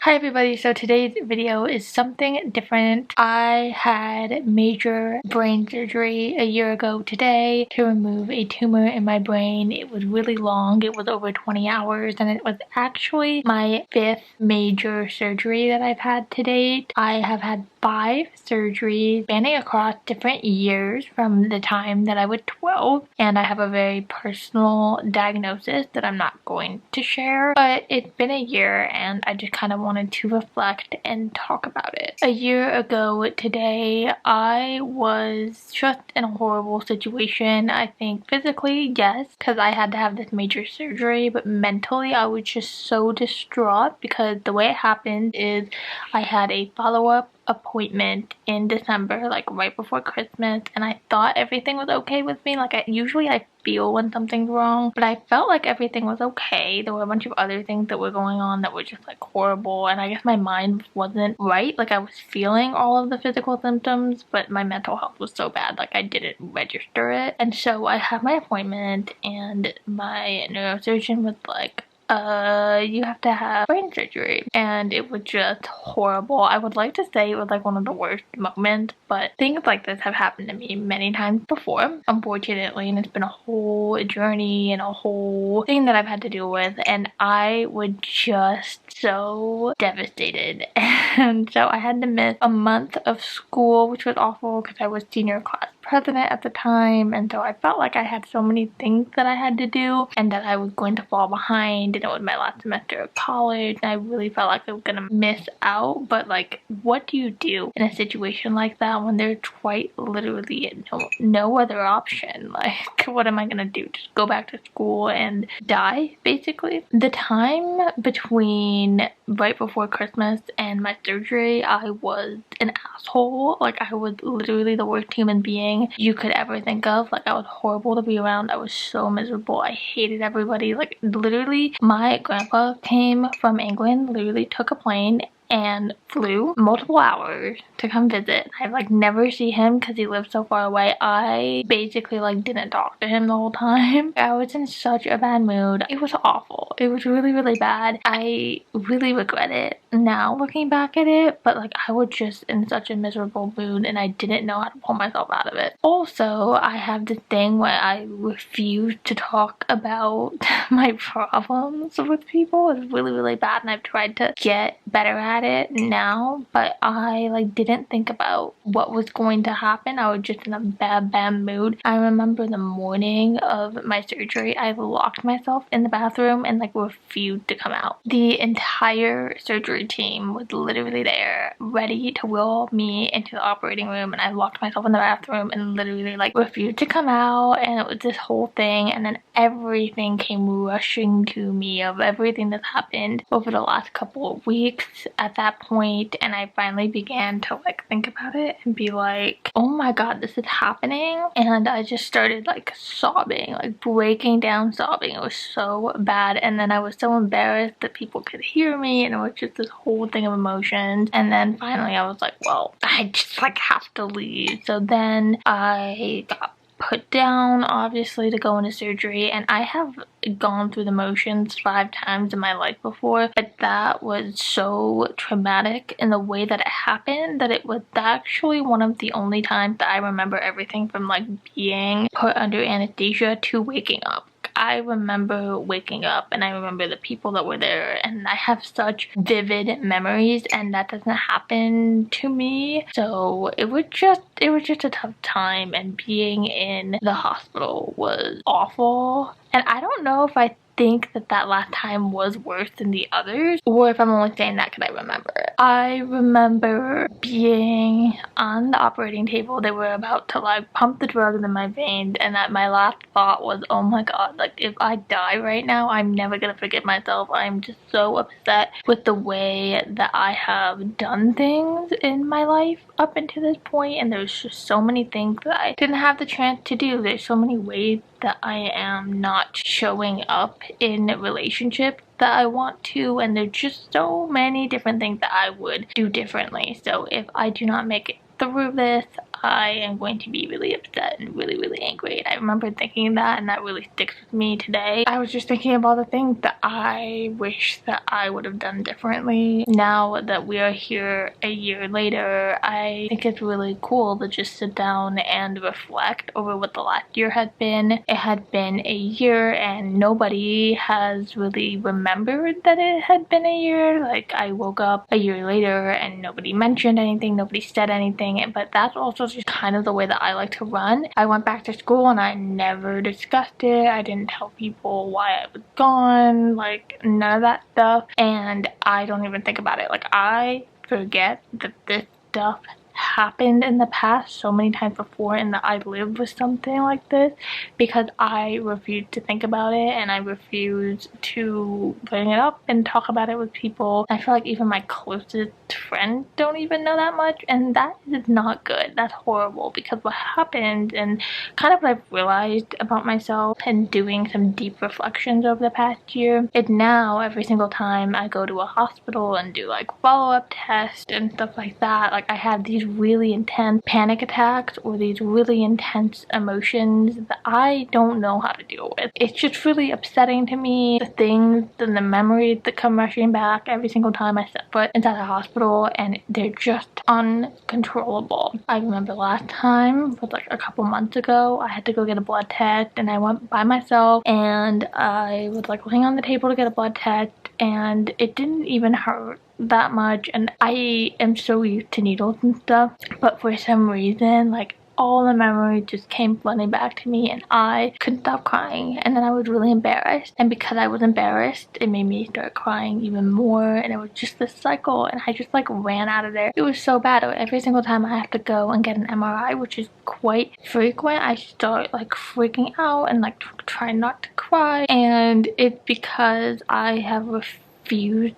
Hi everybody, so today's video is something different. I had major brain surgery a year ago today to remove a tumor in my brain. It was really long, it was over 20 hours, and it was actually my 5th major surgery that I've had to date. I have had 5 surgeries spanning across different years from the time that I was 12, and I have a very personal diagnosis that I'm not going to share, but it's been a year and I just kind of wanted to reflect and talk about it. A year ago today, I was just in a horrible situation. I think physically, yes, because I had to have this major surgery, but mentally I was just so distraught because the way it happened is I had a follow-up appointment in December, like right before Christmas, and I thought everything was okay with me. Like, usually I feel when something's wrong, but I felt like everything was okay. There were a bunch of other things that were going on that were just like horrible, and I guess my mind wasn't right. Like, I was feeling all of the physical symptoms, but my mental health was so bad, like I didn't register it. And so I had my appointment and my neurosurgeon was like, you have to have brain surgery, and it was just horrible. I would like to say it was like one of the worst moments, but things like this have happened to me many times before, unfortunately, and it's been a whole journey and a whole thing that I've had to deal with, and I was just so devastated. And so I had to miss a month of school, which was awful because I was senior class president at the time, and so I felt like I had so many things that I had to do and that I was going to fall behind, and it was my last semester of college and I really felt like I was gonna miss out. But like, what do you do in a situation like that when there's quite literally no other option? Like, what am I gonna do? Just go back to school and die, basically? The time between right before Christmas and my surgery, I was an asshole. Like, I was literally the worst human being you could ever think of. Like, I was horrible to be around. I was so miserable. I hated everybody. Like, literally, my grandpa came from England, literally took a plane and flew multiple hours to come visit. I like never see him because he lives so far away. I basically like didn't talk to him the whole time. I was in such a bad mood. It was awful. It was really, really bad. I really regret it now looking back at it, but like, I was just in such a miserable mood and I didn't know how to pull myself out of it. Also, I have this thing where I refuse to talk about my problems with people. It's really, really bad, and I've tried to get better at it now, but I like didn't think about what was going to happen. I was just in a bad mood. I remember the morning of my surgery, I locked myself in the bathroom and like refused to come out. The entire surgery team was literally there ready to wheel me into the operating room, and I locked myself in the bathroom and literally like refused to come out, and it was this whole thing. And then everything came rushing to me of everything that's happened over the last couple of weeks at that point, and I finally began to like think about it and be like, oh my god, this is happening. And I just started like sobbing, like breaking down sobbing. It was so bad, and then I was so embarrassed that people could hear me, and it was just this whole thing of emotions. And then finally I was like, well, I just like have to leave. So then I got put down, obviously, to go into surgery, and I have gone through the motions 5 times in my life before, but that was so traumatic in the way that it happened that it was actually one of the only times that I remember everything from like being put under anesthesia to waking up. I remember waking up and I remember the people that were there, and I have such vivid memories, and that doesn't happen to me. So it was just a tough time, and being in the hospital was awful. And I don't know if I think that last time was worse than the others, or if I'm only saying that because I remember it. I remember being on the operating table. They were about to like pump the drugs in my veins, and that my last thought was, oh my god, like if I die right now, I'm never gonna forgive myself. I'm just so upset with the way that I have done things in my life up until this point, and there's just so many things that I didn't have the chance to do. There's so many ways that I am not showing up in relationships that I want to, and there's just so many different things that I would do differently. So if I do not make it through this, I am going to be really upset and really, really angry. And I remember thinking that, and that really sticks with me today. I was just thinking about the things that I wish that I would have done differently. Now that we are here a year later, I think it's really cool to just sit down and reflect over what the last year had been. It had been a year and nobody has really remembered that it had been a year. Like, I woke up a year later and nobody mentioned anything, nobody said anything, but that's also just kind of the way that I like to run. I went back to school and I never discussed it. I didn't tell people why I was gone, like none of that stuff, and I don't even think about it. Like, I forget that this stuff happened in the past so many times before and that I lived with something like this because I refuse to think about it and I refuse to bring it up and talk about it with people. I feel like even my closest friends don't even know that much, and that is not good. That's horrible, because what happened and kind of what I've realized about myself and doing some deep reflections over the past year is now every single time I go to a hospital and do like follow-up tests and stuff like that, like I have these really intense panic attacks or these really intense emotions that I don't know how to deal with. It's just really upsetting to me, the things and the memories that come rushing back every single time I step foot inside the hospital, and they're just uncontrollable. I remember last time was like a couple months ago. I had to go get a blood test and I went by myself and I was like laying on the table to get a blood test and it didn't even hurt that much, and I am so used to needles and stuff, but for some reason like all the memories just came flooding back to me and I couldn't stop crying, and then I was really embarrassed, and because I was embarrassed it made me start crying even more, and it was just this cycle and I just like ran out of there. It was so bad. Every single time I have to go and get an MRI, which is quite frequent, I start like freaking out and like trying not to cry, and it's because I have refused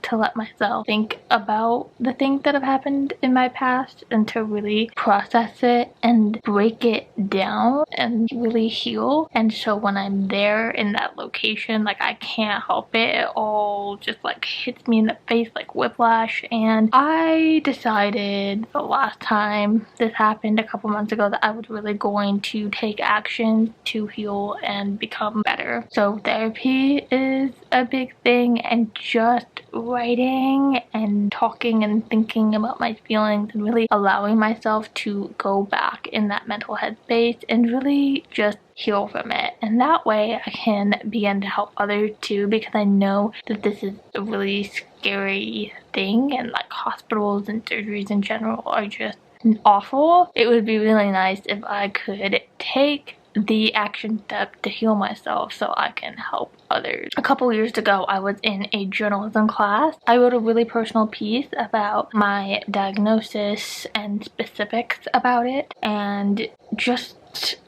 to let myself think about the things that have happened in my past and to really process it and break it down and really heal. And so when I'm there in that location, like I can't help it. It all just like hits me in the face like whiplash. And I decided the last time this happened a couple months ago that I was really going to take action to heal and become better. So therapy is a big thing, and just writing and talking and thinking about my feelings and really allowing myself to go back in that mental headspace and really just heal from it. And that way I can begin to help others too, because I know that this is a really scary thing, and like hospitals and surgeries in general are just awful. It would be really nice if I could take the action step to heal myself so I can help others. A couple years ago, I was in a journalism class. I wrote a really personal piece about my diagnosis and specifics about it, and just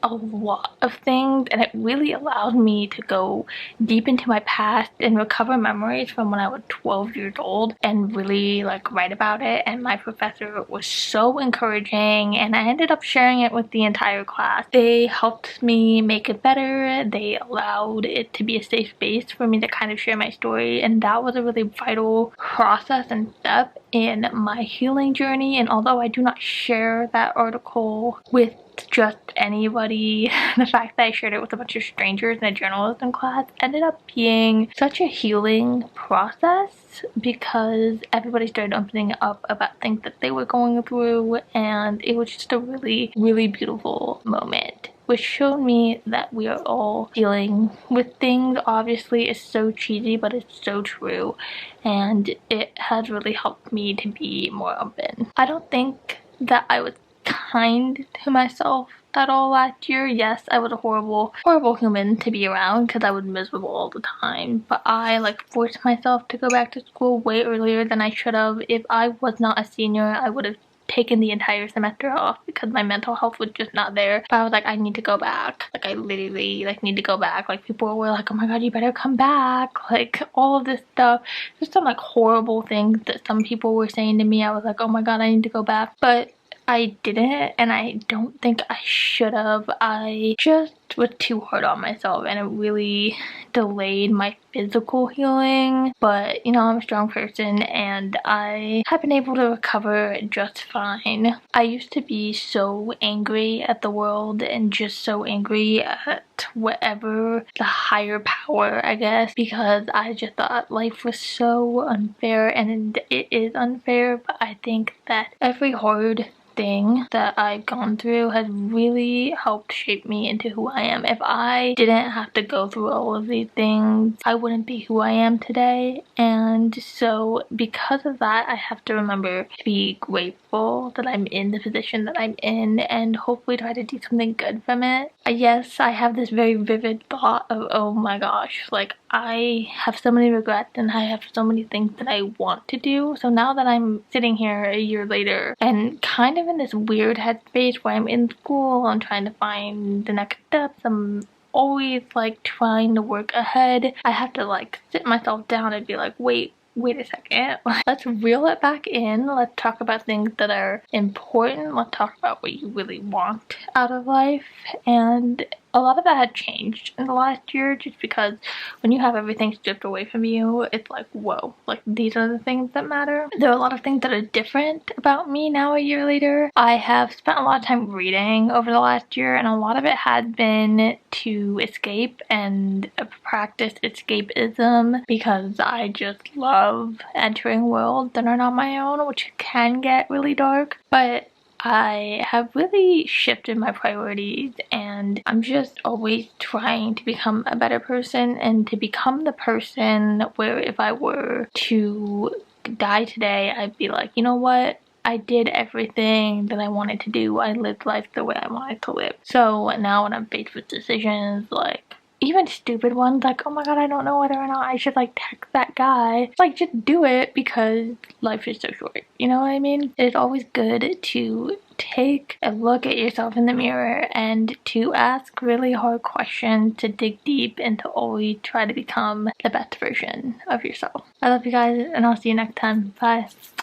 a lot of things, and it really allowed me to go deep into my past and recover memories from when I was 12 years old and really like write about it. And my professor was so encouraging, and I ended up sharing it with the entire class. They helped me make it better. They allowed it to be a safe space for me to kind of share my story, and that was a really vital process and step in my healing journey. And although I do not share that article with just anybody, the fact that I shared it with a bunch of strangers in a journalism class ended up being such a healing process, because everybody started opening up about things that they were going through, and it was just a really, really beautiful moment, which showed me that we are all dealing with things. Obviously, it's so cheesy, but it's so true, and it has really helped me to be more open. I don't think that I was kind to myself at all last year. Yes, I was a horrible human to be around because I was miserable all the time, but I like forced myself to go back to school way earlier than I should have. If I was not a senior, I would have taken the entire semester off because my mental health was just not there. But I was like, I need to go back. Like, I literally like need to go back. Like, people were like, oh my god, you better come back, like all of this stuff. Just some like horrible things that some people were saying to me. I was like, oh my god, I need to go back. But I didn't, and I don't think I should have. I just was too hard on myself, and it really delayed my physical healing. But you know, I'm a strong person, and I have been able to recover just fine. I used to be so angry at the world and just so angry at whatever the higher power, I guess, because I just thought life was so unfair, and it is unfair. But I think that every hard thing that I've gone through has really helped shape me into who I am. If I didn't have to go through all of these things, I wouldn't be who I am today. And so because of that, I have to remember to be grateful that I'm in the position that I'm in and hopefully try to do something good from it. Yes, I have this very vivid thought of, oh my gosh, like I have so many regrets and I have so many things that I want to do. So now that I'm sitting here a year later and kind of in this weird headspace where I'm in school, I'm trying to find the next steps, I'm always like trying to work ahead. I have to like sit myself down and be like, wait a second, let's reel it back in. Let's talk about things that are important. Let's talk about what you really want out of life. And a lot of that had changed in the last year just because when you have everything stripped away from you, it's like, whoa, like these are the things that matter. There are a lot of things that are different about me now a year later. I have spent a lot of time reading over the last year, and a lot of it has been to escape and practice escapism because I just love entering worlds that are not my own, which can get really dark. But I have really shifted my priorities, and I'm just always trying to become a better person and to become the person where if I were to die today, I'd be like, you know what? I did everything that I wanted to do. I lived life the way I wanted to live. So now when I'm faced with decisions like even stupid ones like, oh my god, I don't know whether or not I should like text that guy. Like, just do it because life is so short. You know what I mean? It's always good to take a look at yourself in the mirror and to ask really hard questions, to dig deep, and to always try to become the best version of yourself. I love you guys, and I'll see you next time. Bye.